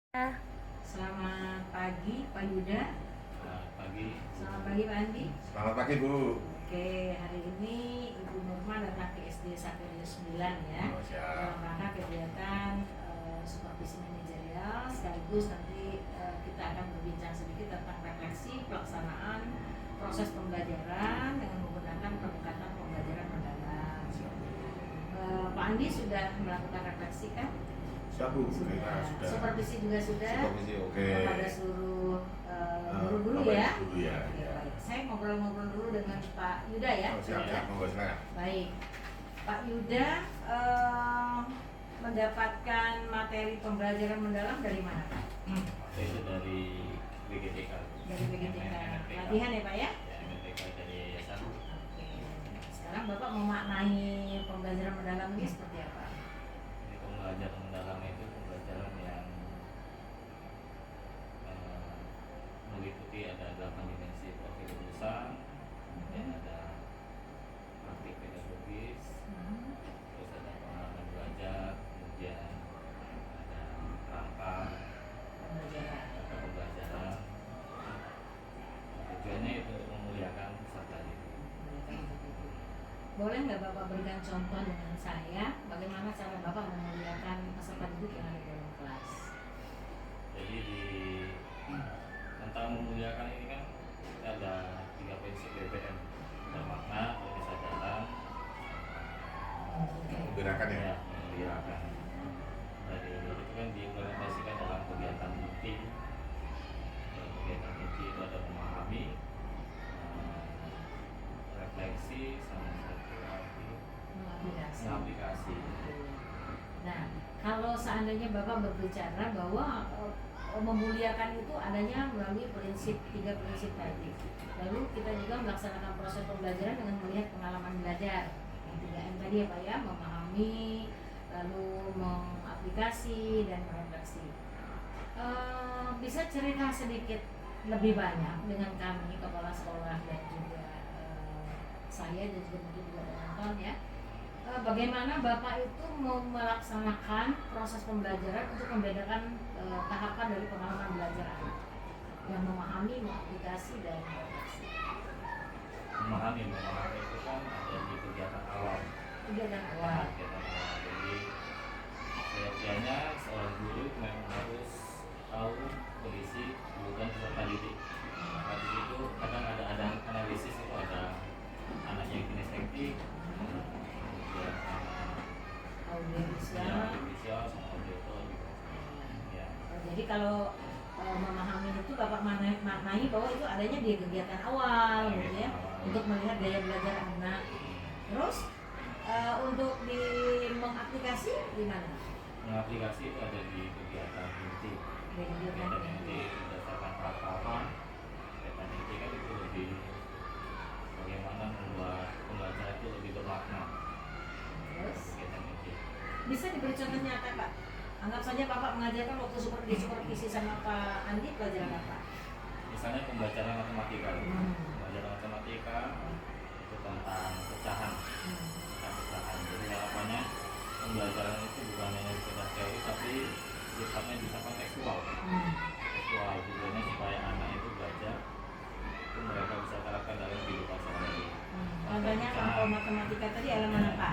Selamat pagi Pak Yuda. Selamat pagi. Selamat pagi Pak Andi. Selamat pagi Bu. Oke, hari ini Ibu Nurma datang ke SD Sakarius 9 ya. Oh, siap. Dalam rangka kegiatan supervisi manajerial, sekaligus nanti kita akan berbincang sedikit tentang refleksi pelaksanaan proses pembelajaran dengan menggunakan pendekatan pembelajaran mendalam. Pak Andi sudah melakukan refleksi kan? Siap Bu, kita sudah. Supervisi juga sudah. Supervisi oke. Kepada seluruh guru-guru ya. Guru ya. Oke, baik. Saya ngobrol-ngobrol dulu dengan Pak Yuda ya. Oh, siap, monggo silakan. Baik. Pak Yuda mendapatkan materi pembelajaran mendalam dari mana Pak? Itu dari BGTK. Dari BGTK. MMTK. Latihan ya Pak ya? Ya, MMTK dari yayasan. Oke. Sekarang Bapak memaknai pembelajaran mendalam ini seperti apa? Ini pembelajaran mendalam itu pembelajaran yang meliputi ada 8 dimensi profil lulusan, kemudian ada praktik pedagogis, terus ada pengalaman belajar, kemudian ada kerangka Pembelajaran. pembelajaran. Tujuannya itu untuk memuliakan peserta didik. Boleh nggak Bapak berikan contoh dengan saya bagaimana cara Bapak memuliakan peserta didik yang ada di dalam kelas? Jadi di tentang memuliakan ini kan ada 3 prinsip BPM, ada makna, ada kesadaran, Gerakan ya. memuliakan. Dari itu kan diimplementasikan dalam kegiatan inti. Dalam kegiatan inti itu ada memahami, refleksi, sama satu lagi mengaplikasi. Nah, kalau seandainya Bapak berbicara bahwa memuliakan itu adanya melalui 3 prinsip tadi. Lalu kita juga melaksanakan proses pembelajaran dengan melihat pengalaman belajar. Yang 3M tadi ya Pak ya, memahami, lalu mengaplikasi dan merefleksi. Bisa cerita sedikit lebih banyak dengan kami kepala sekolah dan juga saya dan juga mungkin juga penonton ya. Bagaimana Bapak itu mau melaksanakan proses pembelajaran untuk membedakan tahapan dari pengalaman belajar anak yang memahami, mengaplikasi dan merefleksi. Memahami itu kan ada di kegiatan awal. Kegiatan awal. Kegiatan awal. Jadi setiapnya seorang guru memang harus tahu kondisi kebutuhan peserta didik. Maka di situ kadang ada analisis, itu ada anak yang kinestetik, kemudian Audiovisual. visual sama auditory gitu. Ya. Jadi kalau memahami itu Bapak maknai bahwa itu adanya di kegiatan awal gitu ya, untuk melihat gaya belajar anak. Terus untuk di mengaplikasi di mana? Mengaplikasi itu ada di kegiatan inti. Kegiatan inti berdasarkan tahapan. Kegiatan inti kan itu lebih bagaimana membuat pembelajaran itu lebih bermakna. Terus Kegiatan inti. bisa diberi contoh nyata Pak? Anggap saja Bapak mengajarkan waktu supervisi sama Pak Andi pelajaran apa? Misalnya pembelajaran matematika. Pembelajaran matematika itu tentang pecahan. Tentang pecahan. Jadi harapannya pembelajaran itu bukan hanya sekedar teori, tapi sifatnya bisa kontekstual. Kontekstual tujuannya supaya anak itu belajar, itu mereka bisa terapkan dalam kehidupan sehari-hari. Contohnya kalau matematika tadi halaman apa?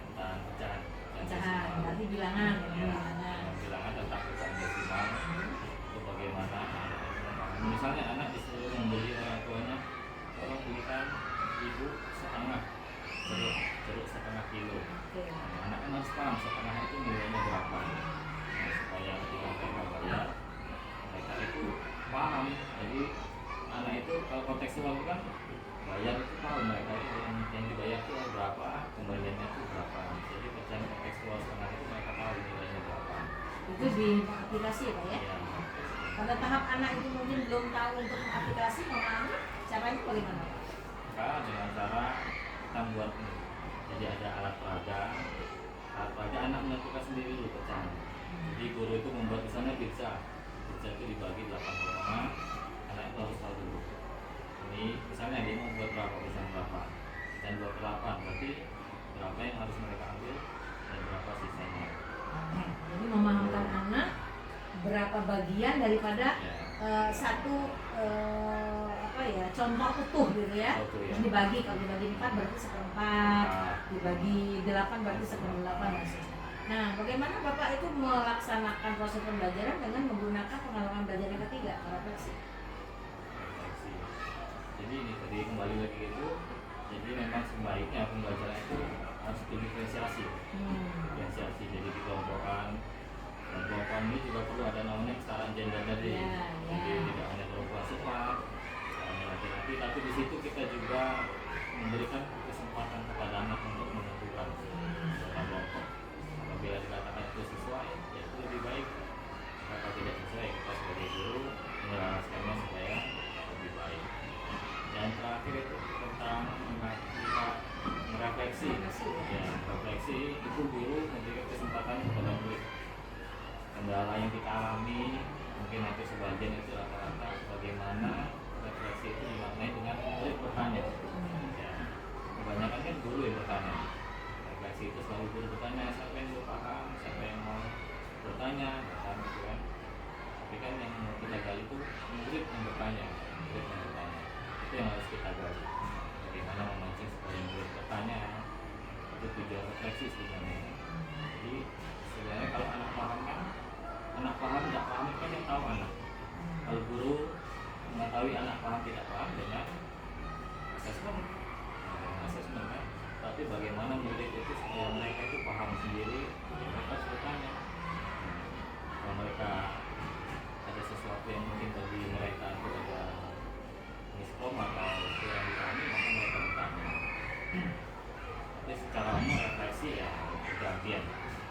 Tentang pecahan. Pecahan, berarti bilangan ya, bilangan. Bilangan tentang pecahan desimal. Itu bagaimana anak itu memahami. Misalnya anak disuruh membeli orang tuanya, tolong belikan ibu setengah jeruk setengah kilo. Nah, anak kan harus paham setengah itu nilainya berapa. Nah, supaya ketika mereka bayar, mereka itu paham. Jadi anak itu kalau kontekstual kan bayar itu tahu mereka itu yang dibayar itu berapa, kembaliannya itu berapa. Jadi pecahan kontekstual setengah itu mereka tahu nilainya berapa. Itu di aplikasi ya Pak ya? Ya, Pada tahap anak itu mungkin belum tahu untuk aplikasi, memahami caranya bagaimana Pak? maka dengan cara kita buat ini. Jadi ada alat peraga. Alat peraga anak menentukan sendiri dulu pecahan. Jadi guru itu membuat misalnya pizza. Pizza itu dibagi 8 potongan. Anak itu harus tahu dulu. Ini misalnya dia mau buat berapa, pecahan berapa. Pecahan 28 berarti berapa yang harus mereka ambil dan berapa sisanya. Jadi memahamkan anak berapa bagian daripada Ya. satu contoh utuh gitu ya. Utuh, ya. Terus dibagi, kalau dibagi 4 berarti 1/4, dibagi 8 berarti 1/8 dan seterusnya. Nah, bagaimana Bapak itu melaksanakan proses pembelajaran dengan menggunakan pengalaman belajar yang ketiga, refleksi? Refleksi. Jadi ini tadi kembali lagi itu, jadi memang sebaiknya pembelajaran itu harus diferensiasi. Diferensiasi, jadi dikelompokkan. Dan kelompokan ini juga perlu ada namanya kesetaraan gender tadi. Ya, Jadi ya. tidak hanya perempuan semua, tidak hanya laki-laki, tapi di situ kita juga memberikan kesempatan kepada anak untuk menentukan dalam kelompok. Apabila dikatakan itu sesuai, ya itu lebih baik. Kalau tidak sesuai, kita sebagai guru menjelaskannya supaya lebih baik. Dan terakhir itu tentang kita merefleksi. Ya, refleksi itu guru memberikan kesempatan kepada murid. Kendala yang kita alami mungkin nanti sebagian itu rata-rata bagaimana refleksi itu dimaknai dengan murid bertanya. Ya, kebanyakan kan guru yang bertanya. Refleksi itu selalu guru bertanya, siapa yang mau paham, siapa yang mau bertanya, gitu kan. Tapi kan yang kita gali itu murid yang bertanya, murid yang bertanya. Itu yang harus kita gali. Bagaimana memancing supaya murid bertanya, itu tujuan refleksi sebenarnya. Jadi sebenarnya kalau anak paham kan, anak paham tidak paham itu kan yang tahu anak. Kalau guru mengetahui anak paham tidak paham dengan asesmen, kan. Tapi bagaimana murid itu supaya mereka itu paham sendiri, ya mereka harus bertanya. Kalau mereka ada sesuatu yang mungkin bagi mereka itu ada miskom atau kurang dipahami, maka mereka bertanya. Tapi secara umum refleksi ya bergantian.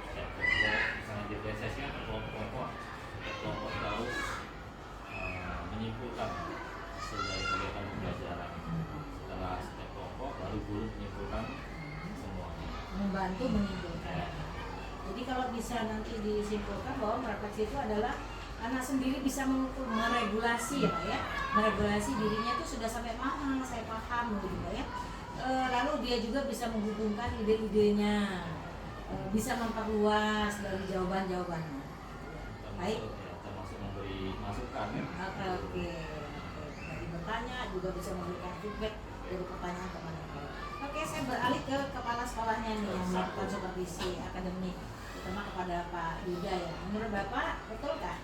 Setiap kelompok, misalnya diferensiasi kan kelompok-kelompok, setiap kelompok harus menyimpulkan hasil dari kegiatan pembelajaran. Setelah setiap kelompok, baru guru menyimpulkan semuanya. Membantu menyimpulkan. Jadi kalau bisa nanti disimpulkan bahwa refleksi itu adalah anak sendiri bisa mengukur, meregulasi ya Pak ya, meregulasi dirinya itu sudah sampai mana saya paham gitu ya. Lalu dia juga bisa menghubungkan ide-idenya, bisa memperluas dari jawaban-jawabannya. Baik. Termasuk memberi masukan ya. Oke. Dari bertanya juga bisa memberikan feedback dari pertanyaan ke mana. Oke, saya beralih ke kepala sekolahnya nih yang melakukan supervisi akademik, terutama kepada Pak Yuda ya. Menurut Bapak, betulkah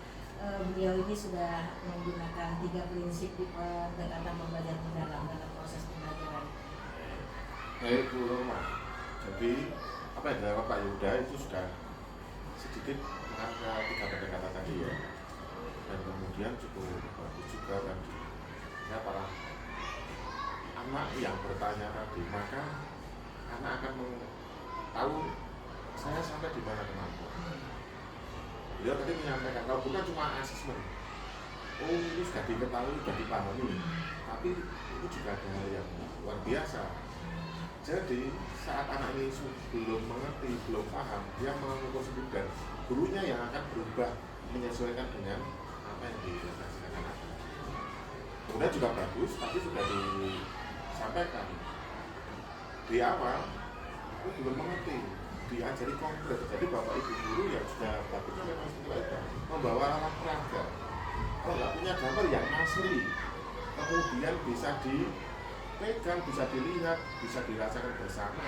beliau ini sudah menggunakan 3 prinsip di pendekatan pembelajaran mendalam dalam proses pembelajaran? Baik Bu Roma. Jadi apa yang dilakukan Pak Yuda itu sudah sedikit mengangkat 3 pendekatan tadi ya. Dan kemudian cukup bagus juga tadi. Ya para anak yang bertanya tadi, maka anak akan tahu saya sampai di mana kemampuan. Beliau tadi menyampaikan kalau bukan cuma asesmen, oh ini sudah diketahui, sudah dipahami, tapi itu juga ada hal yang luar biasa. Jadi saat anak ini belum mengerti, belum paham, dia mengukur sendiri dan gurunya yang akan berubah menyesuaikan dengan apa yang direfleksikan anak. Kemudian juga bagus, tapi sudah disampaikan di awal itu belum mengerti, diajari konkret. Jadi bapak ibu guru yang sudah bagusnya memang seperti itu, membawa alat peraga. Kalau nggak punya gambar yang asli, kemudian bisa dipegang, bisa dilihat, bisa dirasakan bersama,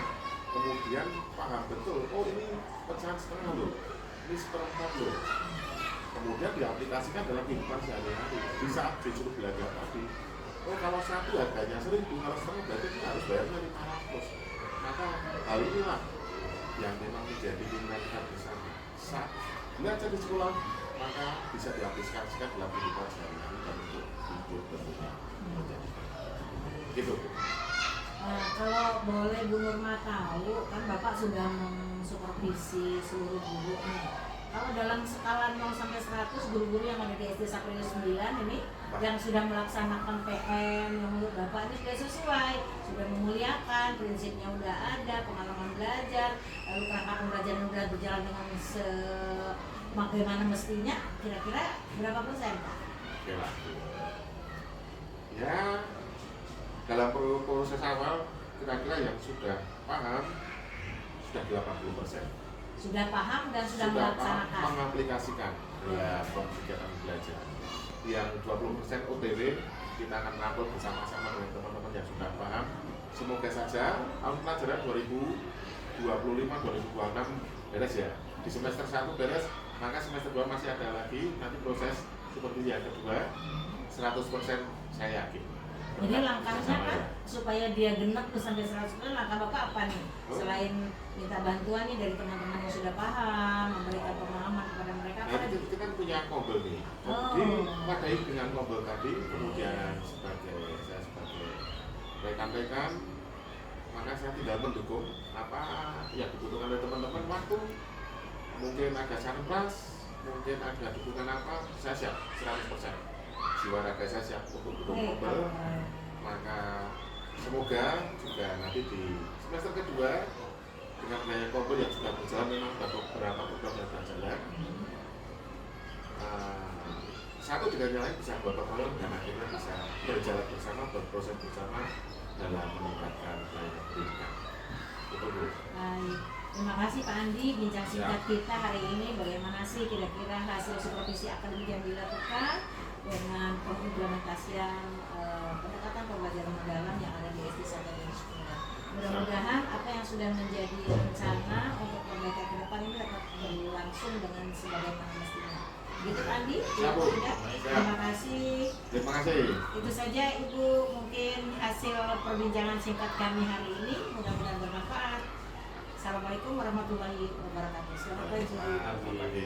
kemudian paham betul, oh ini pecahan setengah loh, ini 1/4 loh. Kemudian diaplikasikan dalam kehidupan sehari-hari. Di saat disuruh belajar tadi, oh kalau 1 harganya 1.000, kalau setengah berarti kita harus bayarnya 500. Maka hal inilah yang memang menjadi pimpinan kita bersama. Saat belajar di sekolah, maka bisa diaplikasikan dalam kehidupan sehari-hari dan untuk hidup tentunya menjadi gitu. Nah, kalau boleh Bu Nurma tahu, kan Bapak sudah mensupervisi seluruh guru nih. Kalau dalam skala 0 sampai 100 guru-guru yang ada di SD Sapriyus 9 ini yang sudah melaksanakan PM yang menurut Bapak ini sudah sesuai, sudah memuliakan, prinsipnya udah ada, pengalaman belajar, lalu kerangka pembelajaran udah berjalan dengan bagaimana mestinya, kira-kira berapa persen Pak? Oke lah. Ya, dalam proses awal kira-kira yang sudah paham sudah 80%. Sudah paham dan sudah Paham, melaksanakan. mengaplikasikan dalam kegiatan belajar. Yang 20% OTW kita akan rangkul bersama-sama dengan teman-teman yang sudah paham. Semoga saja tahun pelajaran 2025-2026 beres ya. Di semester 1 beres, maka semester 2 masih ada lagi nanti proses seperti yang kedua 100% saya yakin. Jadi langkahnya kan supaya dia genap tuh sampai 100%, langkah Bapak apa nih? Selain minta bantuan nih dari teman-teman yang sudah paham, memberikan pemahaman kepada mereka apa Nah, lagi? kita kan punya kobel nih. Jadi wadai dengan kobel tadi, kemudian saya sebagai rekan-rekan, maka saya tidak mendukung apa yang dibutuhkan oleh teman-teman waktu mungkin ada sarpras, mungkin ada dukungan apa, saya siap 100%. Jiwa raga saya siap untuk dukung kobel. Maka semoga juga nanti di semester kedua dengan adanya kobel yang sudah berjalan, memang ada beberapa program yang berjalan, satu dengan yang lain bisa gotong royong dan akhirnya bisa berjalan bersama, berproses bersama dalam meningkatkan pelayanan pendidikan. Itu Bu. Baik, terima kasih Pak Andi bincang singkat kita hari ini. Bagaimana sih kira-kira hasil supervisi akademik yang dilakukan dengan pengimplementasian pendekatan pembelajaran mendalam yang ada di SD Santa Yesus Tunggal. Mudah-mudahan apa yang sudah menjadi rencana untuk perbaikan ke depan ini dapat berlangsung dengan sebagaimana mestinya. Gitu Pak Andi? Siap, Bu. Terima kasih. Terima kasih. Itu saja Ibu mungkin hasil perbincangan singkat kami hari ini. Mudah-mudahan bermanfaat. Assalamualaikum warahmatullahi wabarakatuh. Selamat pagi. Selamat pagi.